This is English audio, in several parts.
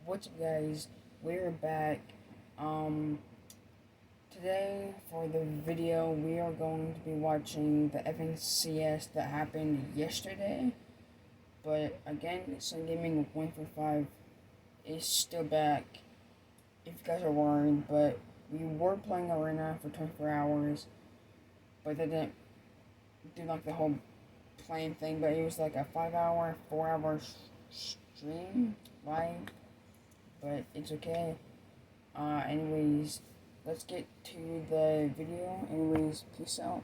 What's up, guys? We're back. Um, Today for the video, we are going to be watching the FNCS that happened yesterday. But again, Sun Gaming 145 is still back. If you guys are worried, but we were playing Arena for 24 hours, but they didn't do like the whole playing thing. But it was like a 5-hour, 4-hour stream live. But it's okay. Anyways, let's get to the video. Anyways, peace out.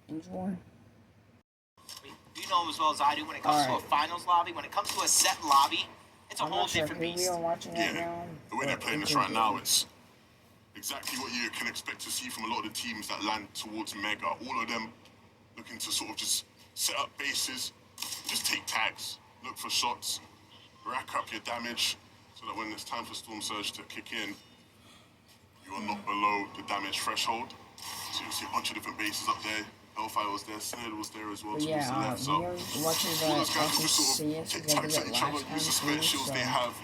Enjoy. You know him as well as I do when it comes to a finals lobby. When it comes to a set lobby, it's a whole different beast. We are watching right now, the way they're playing this right now, it's exactly what you can expect to see from a lot of the teams that land towards Mega. All of them looking to sort of just set up bases, just take tags, look for shots, rack up your damage, so that when it's time for Storm Surge to kick in, you are not below the damage threshold. So you see a bunch of different bases up there. Hellfire was there, Synod was there as well towards the left. So all those guys will just sort of take tags at each other, use the spare shields they have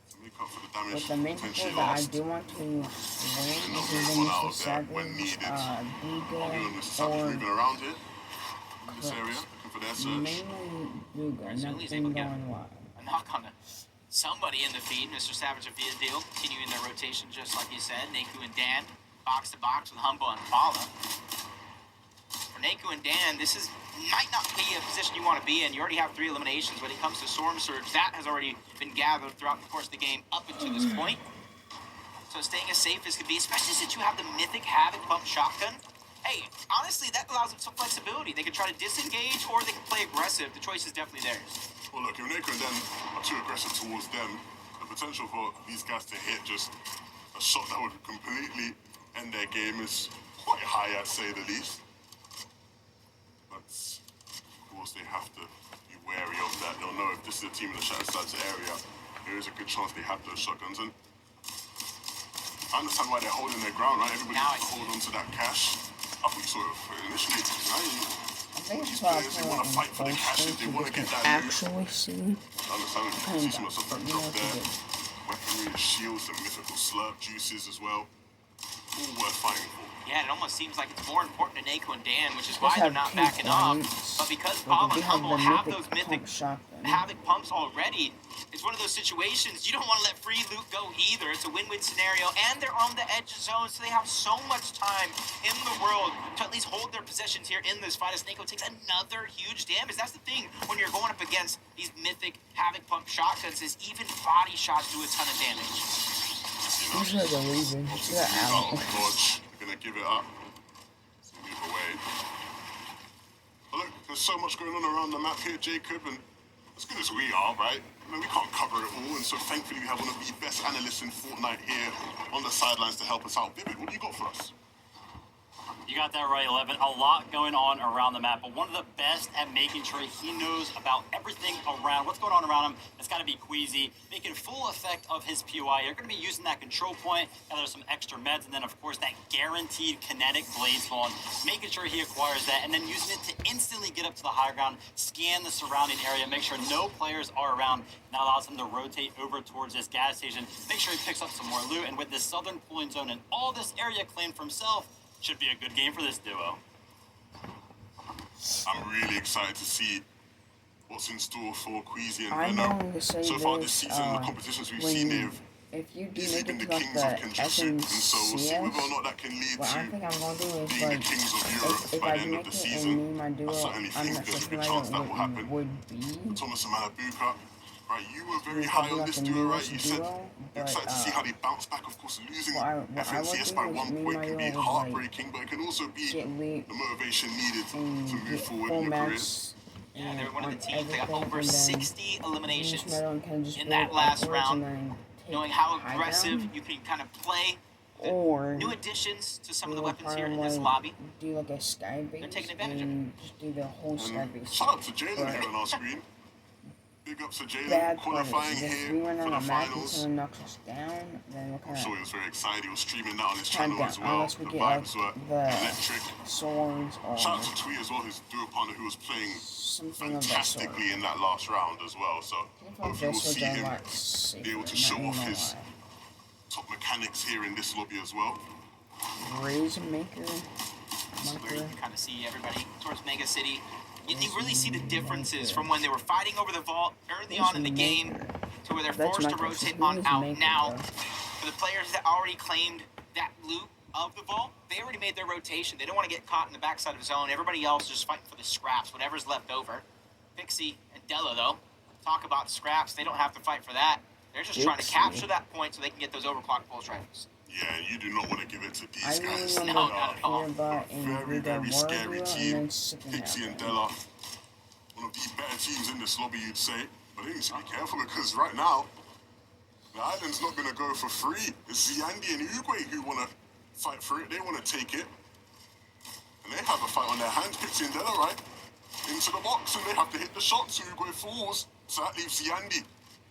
to make up for the damage but the main people that I do want to win is the Savage, Bugha, or moving around here in this area, looking for their surge. Mainly Bugha, nothing going wild. A knock on somebody in the feed. Mr. Savage and Via Deal continuing their rotation just like you said. Neku and Dan box to box with Humble and Paula. For Neku and Dan, this might not be a position you want to be in. You already have 3 eliminations. When it comes to Storm Surge, that has already been gathered throughout the course of the game up until this point. So staying as safe as could be, especially since you have the mythic Havoc Pump Shotgun. Hey, honestly, that allows them some flexibility. They can try to disengage or they can play aggressive. The choice is definitely theirs. Well, look, if Neku and Dan are too aggressive towards them, the potential for these guys to hit just a shot that would completely end their game is quite high, I'd say the least. But, of course, they have to be wary of that. They'll know if this is a team in the Shattered Sides area, there is a good chance they have those shotguns. And I understand why they're holding their ground, right? Everybody has to hold on to that cash. I thought you saw it initially, right? I think it's why they want to fight for the cash, they want to get that actually see. I understand you can see some of the stuff that drop there. Weaponry, the shields, the mythical slurp juices as well. All worth fighting for. Yeah, it almost seems like it's more important to Neku and Dan, which is why they're not backing off. But because Paul and Humble have those mythic Havoc pumps already, it's one of those situations you don't want to let free loot go either. It's a win-win scenario, and they're on the edge of zone, so they have so much time in the world to at least hold their possessions here in this fight as Neku takes another huge damage. That's the thing when you're going up against these mythic Havoc pump shotguns, is even body shots do a ton of damage. These are the reasons. Dodge, they're gonna give it up. So move away. But look, there's so much going on around the map here, Jacob, and as good as we are, right? I mean, we can't cover it all, and so thankfully we have one of the best analysts in Fortnite here on the sidelines to help us out. Vivid, what do you got for us? You got that right, 11. A lot going on around the map, but one of the best at making sure he knows about everything around, what's going on around him. It's got to be Queasy, making full effect of his POI. You're going to be using that control point, and there's some extra meds, and then, of course, that guaranteed kinetic blaze spawn, making sure he acquires that, and then using it to instantly get up to the higher ground, scan the surrounding area, make sure no players are around. That allows him to rotate over towards this gas station, make sure he picks up some more loot, and with this southern pooling zone and all this area claimed for himself, should be a good game for this duo. I'm really excited to see what's in store for Queasy and Venom. So far this season, the competitions we've seen, they've easily been the kings of congestion, and so we'll see whether or not that can lead to being the kings of Europe by the end of the season. I certainly think there's a good chance that will happen. Thomas and Malabuka, right, you were very high on this duo, right? You said you're excited to see how they bounce back. Of course, losing FNCS by 1 point can be heartbreaking, but it can also be the motivation needed to move forward in your careers. Yeah, they were one of the teams that got over 60 eliminations in that last round. Knowing how aggressive you can kind of play. Or new additions to some of the weapons here in this lobby. Do like a sky base. They're taking advantage of it. Just do the whole sky base. Shout out to Jalen here on our screen. Big ups to Jalen bad qualifying players. If here we run for on the a map and finals. someone knocks us down, then we'll I'm sure he was very excited. He was streaming that on his kind channel of as down. well. Unless we The get like vibes were the electric. swords or Shout out to Twee as well, his duo partner who was playing something of that sort. fantastically in that last round as well. So hopefully we'll see him be able to show off his top mechanics here in this lobby as well. Raise Maker. So there you can kind of see everybody towards Mega City. You really see the differences from when they were fighting over the vault early on in the game to where they're forced to rotate on out now. For the players that already claimed that loot of the vault, they already made their rotation. They don't want to get caught in the backside of the zone. Everybody else is just fighting for the scraps, whatever's left over. Pixie and Della, though, talk about scraps. They don't have to fight for that. They're just trying to capture that point so they can get those overclocked pulse rifles. Yeah, you do not want to give it to these guys. No, not at all. Very, very scary team. Pixie and Della, one of the better teams in this lobby, you'd say. But they need to be careful because right now, the island's not going to go for free. It's Ziandi and Uguay who want to fight for it. They want to take it. And they have a fight on their hands. Pixie and Della, right? Into the box, and they have to hit the shots. Uguay falls. So that leaves Ziandi.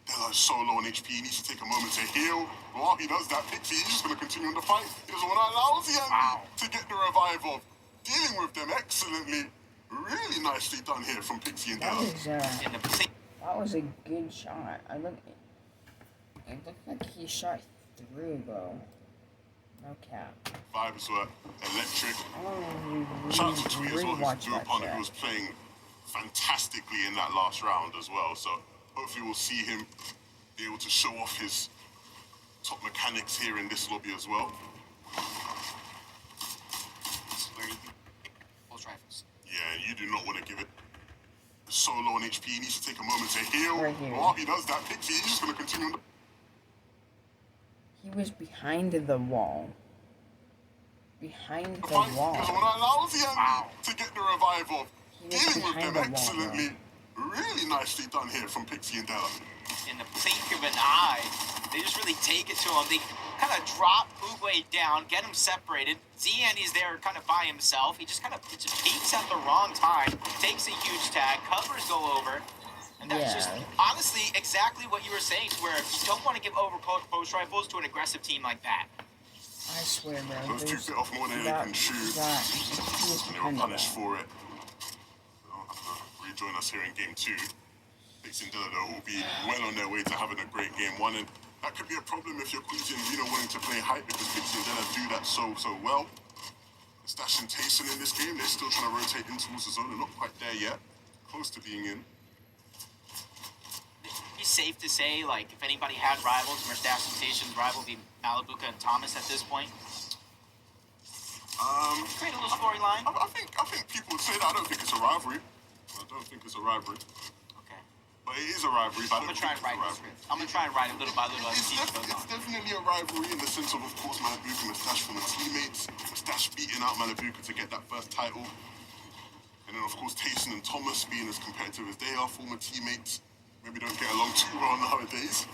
Della's so low on HP, he needs to take a moment to heal. While he does that, Pixie, he's just going to continue on the fight. He doesn't want to allow Ziandi to get the revive off. Dealing with them excellently. Really nicely done here from Pixie and Della. That was a good shot. It looked like he shot through, though. No cap. Vibes were electric. Shout out to Twee as well, his duo partner who was playing fantastically in that last round as well. So hopefully we'll see him be able to show off his top mechanics here in this lobby as well. Yeah, you do not want to give it so low on HP. He needs to take a moment to heal. While he does that, Pixie, he's just going to continue on the... He was behind the wall. Behind the wall. He doesn't want to allow Ziandi to get the revive off. Dealing with them excellently. Really nicely done here from Pixie and Della. In the blink of an eye, they just really take it to him. They kind of drop Uguay down, get him separated. Ziandi's there kind of by himself. He just kind of peeks at the wrong time, takes a huge tag, covers go over. And that's just honestly exactly what you were saying, to where you don't want to give overclocked post rifles to an aggressive team like that. I swear, bro. Those two bit off more than they can shoot. And they were punished for it. They'll have to rejoin us here in game 2. Pixie and Della, though, will be well on their way to having a great game 1. And that could be a problem if you're Queasy and Reno wanting to play hype, because Pixie and Della do that so well. Stash and Tayson in this game, they're still trying to rotate in towards the zone. They're not quite there yet. Close to being in. Be safe to say, like, if anybody had rivals, Merstash and Tayson's rival would be Malabuka and Thomas at this point. Create a little storyline. I think people would say that. I don't think it's a rivalry. Okay. But it is a rivalry. I'm gonna try and write it. I'm gonna try and write it little by little. It's definitely a rivalry in the sense of course, Malabuka and Merstash from the teammates. Merstash beating out Malabuka to get that first title. And then, of course, Tayson and Thomas being as competitive as they are, former teammates. Maybe don't get along too well nowadays.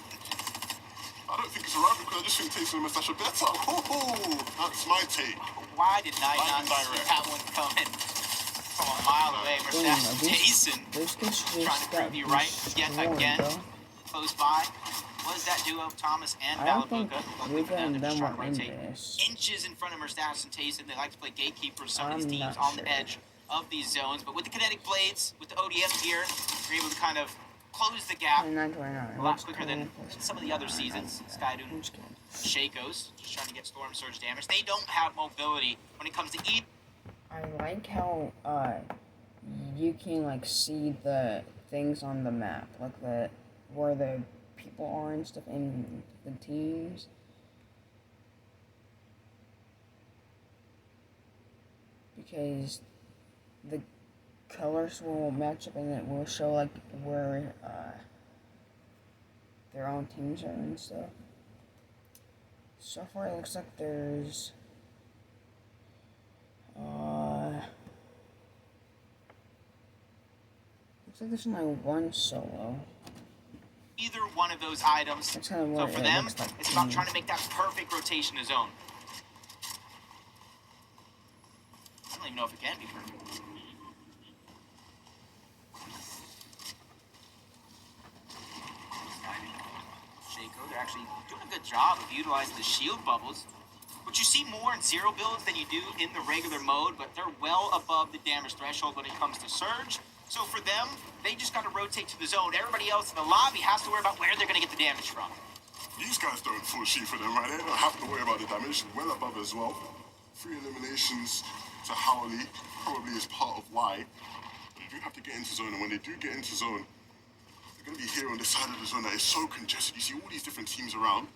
I don't think it's a rivalry because I just think Tayson and Merstash are better. Oh, that's my take. Why did I not see that one coming from a mile away? Merstash and Tayson trying to prove you right yet again. Close by. What is that duo of Thomas and Malabuka? Both of them just trying to rotate inches in front of Merstash and Tayson. They like to play gatekeeper. Some of these teams on the edge of these zones, but with the kinetic blades, with the ODM gear, you're able to kind of close the gap a lot quicker than some of the other seasons. Skydoon, Shakos, just trying to get Storm Surge damage. They don't have mobility when it comes to eat. I like how you can like see the things on the map, like where the people are and stuff in the teams. Because the colors will match up and it will show like where their own teams are and stuff. So far it looks like there's looks like there's only one solo. Either one of those items. That's kind of so for them, it's about trying to make that perfect rotation to zone. I don't even know if it can be perfect. actually doing a good job of utilizing the shield bubbles, which you see more in zero builds than you do in the regular mode, but they're well above the damage threshold when it comes to Surge. So for them, they just got to rotate to the zone. Everybody else in the lobby has to worry about where they're going to get the damage from. These guys don't full sheet for them, right? They don't have to worry about the damage. Well above as well. 3 eliminations to Howley probably is part of why. But they do have to get into zone, and when they do get into zone, they're going to be here on this side of the zone that is so congested. You see all these different teams around.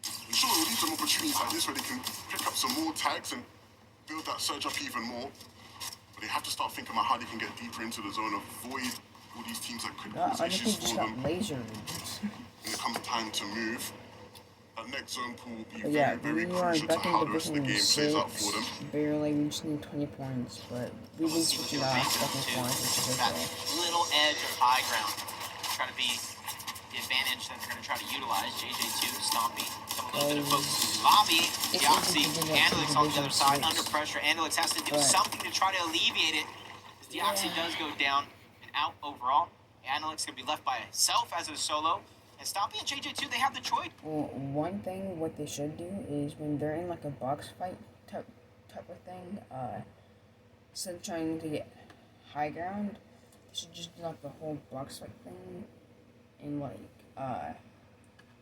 And sure, we'll leave them opportunities like this where they can pick up some more tags and build that surge up even more. But they have to start thinking about how they can get deeper into the zone, avoid all these teams that could cause issues for them. When it comes time to move, that next zone pool will be very crucial to how the rest of the game plays out for them. Barely, we just need 20 points, but we've been switching off second points, which is that okay. little edge of high ground, trying to be the advantage that they're going to try to utilize. JJ2, Stompy, some a little bit of focus in the lobby. Deoxy, Andalix on the other side, under pressure. Andalix has to do something to try to alleviate it. As Deoxy does go down and out overall. Andalix going to be left by himself as a solo. And Stompy and JJ2, they have the choice. Well, one thing what they should do is when they're in like a box fight type of thing, instead of trying to get high ground, they should just do like the whole box fight thing and like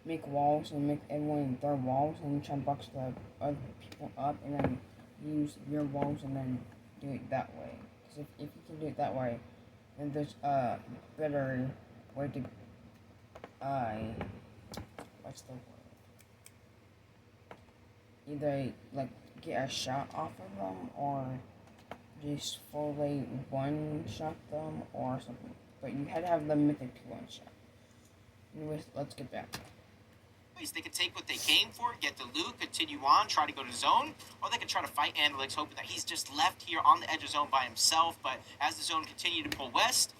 make walls and make everyone their walls and try and box the other people up and then use your walls and then do it that way. Because if you can do it that way, then there's a better way to what's the word? Either like get a shot off of them or just fully one shot them or something. But you had to have the mythic one shot. Anyways, let's get back. They could take what they came for, get the loot, continue on, try to go to zone, or they could try to fight Andalix, hoping that he's just left here on the edge of zone by himself. But as the zone continued to pull west,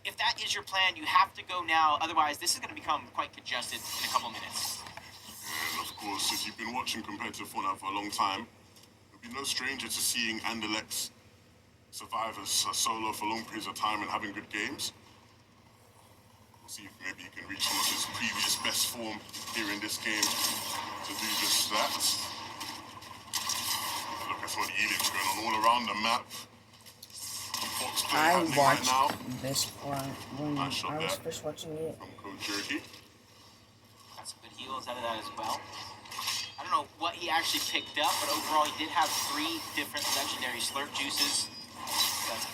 if that is your plan, you have to go now. Otherwise, this is going to become quite congested in a couple minutes. And of course, if you've been watching competitive Fortnite for a long time, you'll be no stranger to seeing Andalix survive as a solo for long periods of time and having good games. See if maybe you can reach some of his previous best form here in this game to do just that. Look at what the Elix going on all around the map. I watched this part when I was first watching it. From Code Jerky. Got some good heals out of that as well. I don't know what he actually picked up, but overall he did have 3 different legendary slurp juices.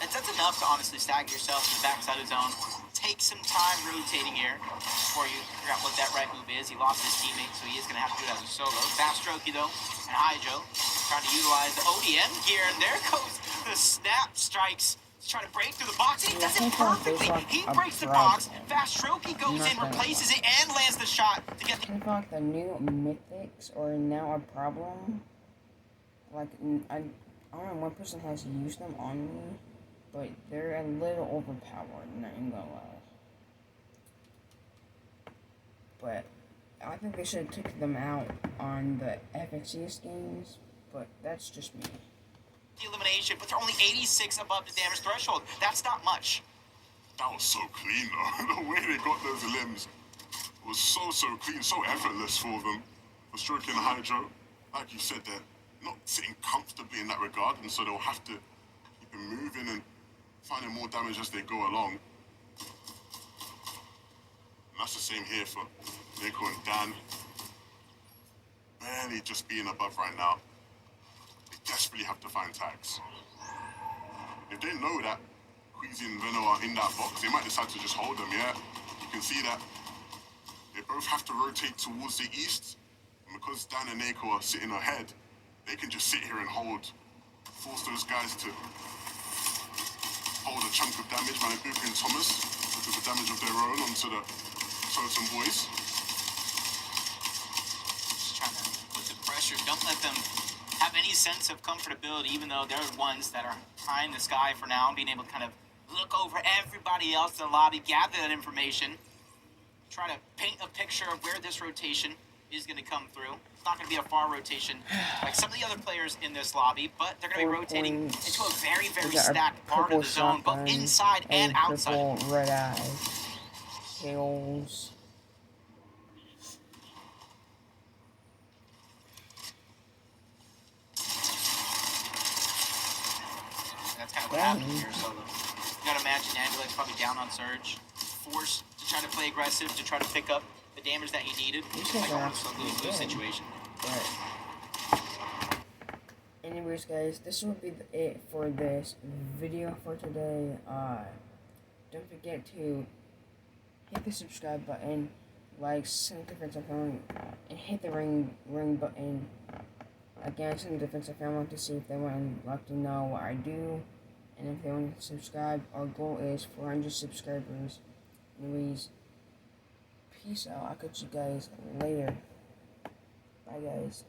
That's enough to honestly stagger yourself to the backside of the zone. Take some time rotating here before you figure out what that right move is. He lost his teammate, so he is going to have to do it as a solo. Fast Strokey, though, and Hydro trying to utilize the ODM gear, and there goes the snap strikes. He's trying to break through the box, and he does it perfectly. He breaks the box. Fast Strokey goes in, replaces it, and lands the shot to get the... I feel like the new mythics are now a problem. Like, I don't know, one person has used them on me, but they're a little overpowered, not even gonna lie. But I think they should have taken them out on the FNCS games, but that's just me. The elimination, but they're only 86 above the damage threshold. That's not much. That was so clean, though. The way they got those limbs was so clean, so effortless for them. For Strokey and Hydro, like you said, they're not sitting comfortably in that regard, and so they'll have to keep it moving and finding more damage as they go along. And that's the same here for Nico and Dan. Barely just being above right now. They desperately have to find tags. If they know that Queasy and Veno are in that box, they might decide to just hold them, yeah? You can see that they both have to rotate towards the east. And because Dan and Nico are sitting ahead, they can just sit here and force those guys to hold a chunk of damage. Manabuka and Thomas took the damage of their own onto the Totem boys. Just trying to put the pressure. Don't let them have any sense of comfortability, even though they're the ones that are high in the sky for now, being able to kind of look over everybody else in the lobby, gather that information, try to paint a picture of where this rotation is going to come through. It's not going to be a far rotation like some of the other players in this lobby, but they're going to be rotating into a very, very stacked part of the zone, both inside and outside. Purple red eyes, tails. what happened here. So you gotta imagine Angelic's probably down on Surge, forced to try to play aggressive, to try to pick up the damage that he needed. It's like almost a lose-lose situation. But anyways, guys, this will be it for this video for today. Don't forget to hit the subscribe button, like Send Defensive Family, and hit the ring button. Again, Send Defensive Family to see if they want to know what I do, and if they want to subscribe. Our goal is 400 subscribers. Anyways, peace out. I'll catch you guys later. Bye, guys.